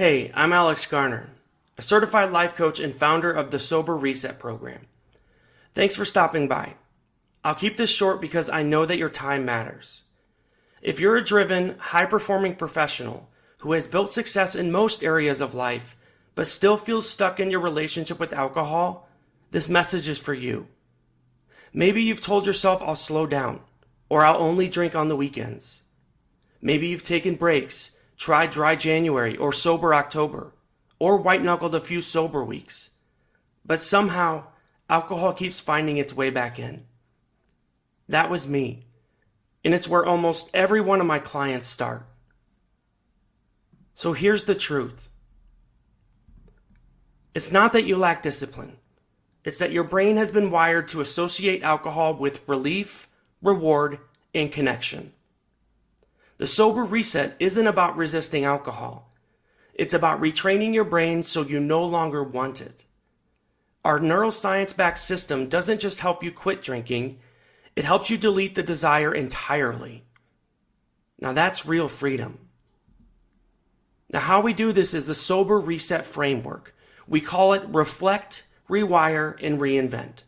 Hey, I'm Alex Garner, a certified life coach and founder of the Sober Reset program. Thanks for stopping by. I'll keep this short because I know that your time matters. If you're a driven, high-performing professional who has built success in most areas of life but still feels stuck in your relationship with alcohol, this message is for you. Maybe you've told yourself I'll slow down, or I'll only drink on the weekends. Maybe you've taken breaks, tried dry January or sober October, or white-knuckled a few sober weeks. But somehow, alcohol keeps finding its way back in. That was me, and it's where almost every one of my clients start. So here's the truth. It's not that you lack discipline. It's that your brain has been wired to associate alcohol with relief, reward, and connection. The Sober Reset isn't about resisting alcohol. It's about retraining your brain so you no longer want it. Our neuroscience-backed system doesn't just help you quit drinking, it helps you delete the desire entirely. Now that's real freedom. Now how we do this is the Sober Reset framework. We call it Reflect, Rewire, and Reinvent.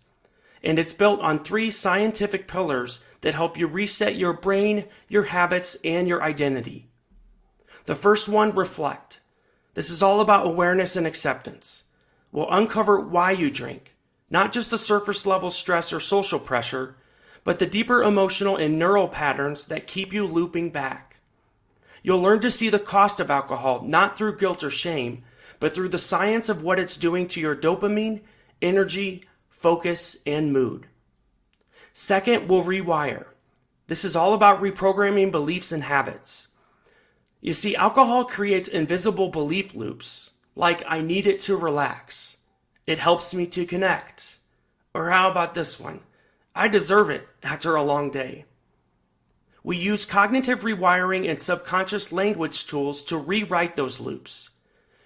And it's built on 3 scientific pillars that help you reset your brain, your habits, and your identity. The first one, reflect. This is all about awareness and acceptance. We'll uncover why you drink, not just the surface level stress or social pressure, but the deeper emotional and neural patterns that keep you looping back. You'll learn to see the cost of alcohol not through guilt or shame, but through the science of what it's doing to your dopamine, energy, focus, and mood. Second, we'll rewire. This is all about reprogramming beliefs and habits. You see, alcohol creates invisible belief loops, like I need it to relax. It helps me to connect. Or how about this one? I deserve it after a long day. We use cognitive rewiring and subconscious language tools to rewrite those loops.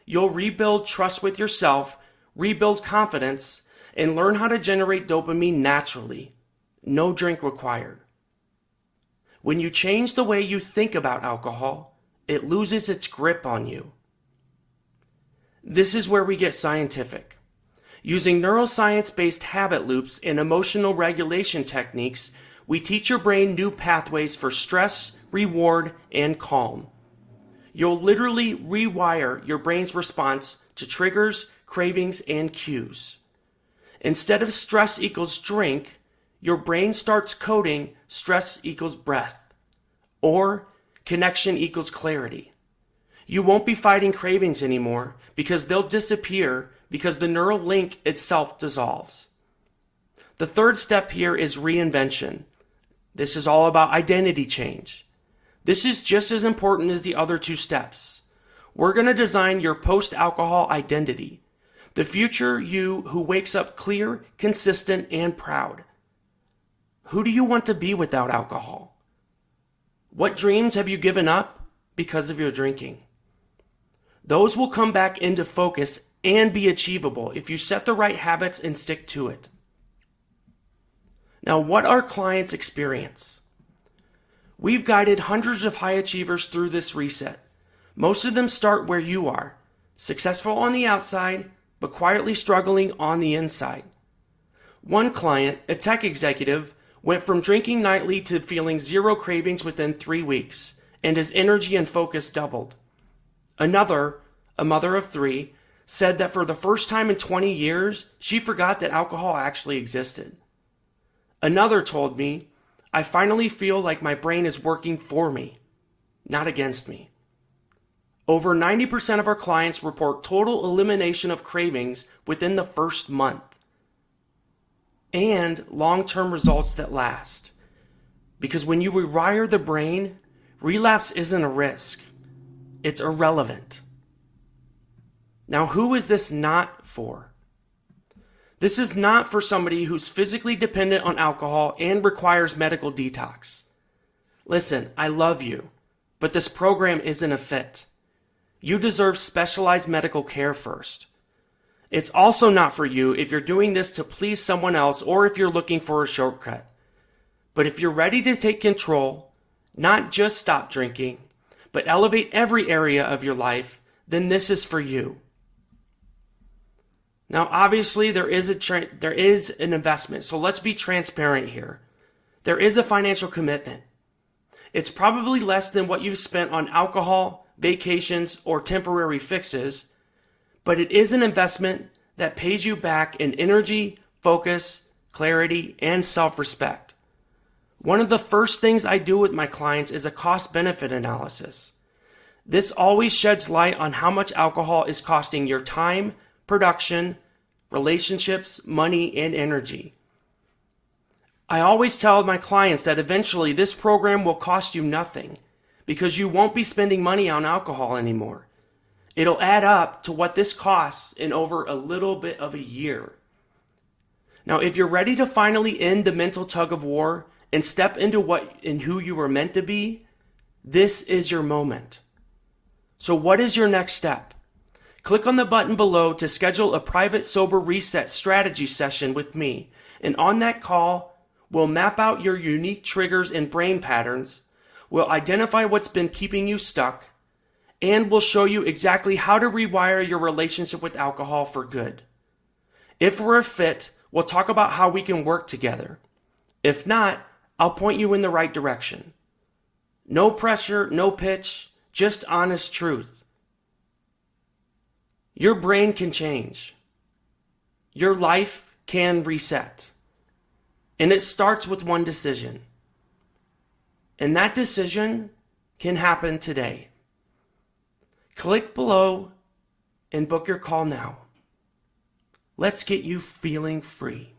You'll rebuild trust with yourself, rebuild confidence, and learn how to generate dopamine naturally. No drink required. When you change the way you think about alcohol, it loses its grip on you. This is where we get scientific. Using neuroscience-based habit loops and emotional regulation techniques, we teach your brain new pathways for stress, reward, and calm. You'll literally rewire your brain's response to triggers, cravings, and cues. Instead of stress equals drink, your brain starts coding stress equals breath, or connection equals clarity. You won't be fighting cravings anymore because they'll disappear because the neural link itself dissolves. The third step here is reinvention. This is all about identity change. This is just as important as the other 2 steps. We're going to design your post-alcohol identity, the future you who wakes up clear, consistent, and proud. Who do you want to be without alcohol? What dreams have you given up because of your drinking? Those will come back into focus and be achievable if you set the right habits and stick to it. Now, what our clients experience? We've guided hundreds of high achievers through this reset. Most of them start where you are, successful on the outside, but quietly struggling on the inside. One client, a tech executive, went from drinking nightly to feeling 0 cravings within 3 weeks, and his energy and focus doubled. Another, a mother of 3, said that for the first time in 20 years, she forgot that alcohol actually existed. Another told me, I finally feel like my brain is working for me, not against me. Over 90% of our clients report total elimination of cravings within the first month. And long-term results that last. Because when you rewire the brain, relapse isn't a risk. It's irrelevant. Now, who is this not for? This is not for somebody who's physically dependent on alcohol and requires medical detox. Listen, I love you, but this program isn't a fit. You deserve specialized medical care first. It's also not for you if you're doing this to please someone else or if you're looking for a shortcut. But if you're ready to take control, not just stop drinking, but elevate every area of your life, then this is for you. Now, obviously, there is an investment, so let's be transparent here. There is a financial commitment. It's probably less than what you've spent on alcohol, vacations, or temporary fixes, but it is an investment that pays you back in energy, focus, clarity, and self-respect. One of the first things I do with my clients is a cost-benefit analysis. This always sheds light on how much alcohol is costing your time, production, relationships, money, and energy. I always tell my clients that eventually this program will cost you nothing because you won't be spending money on alcohol anymore. It'll add up to what this costs in over a little bit of a year. Now, if you're ready to finally end the mental tug of war and step into who you were meant to be, this is your moment. So what is your next step? Click on the button below to schedule a private sober reset strategy session with me. And on that call, we'll map out your unique triggers and brain patterns. We'll identify what's been keeping you stuck. And we'll show you exactly how to rewire your relationship with alcohol for good. If we're a fit, we'll talk about how we can work together. If not, I'll point you in the right direction. No pressure, no pitch, just honest truth. Your brain can change. Your life can reset. And it starts with one decision. And that decision can happen today. Click below and book your call now. Let's get you feeling free.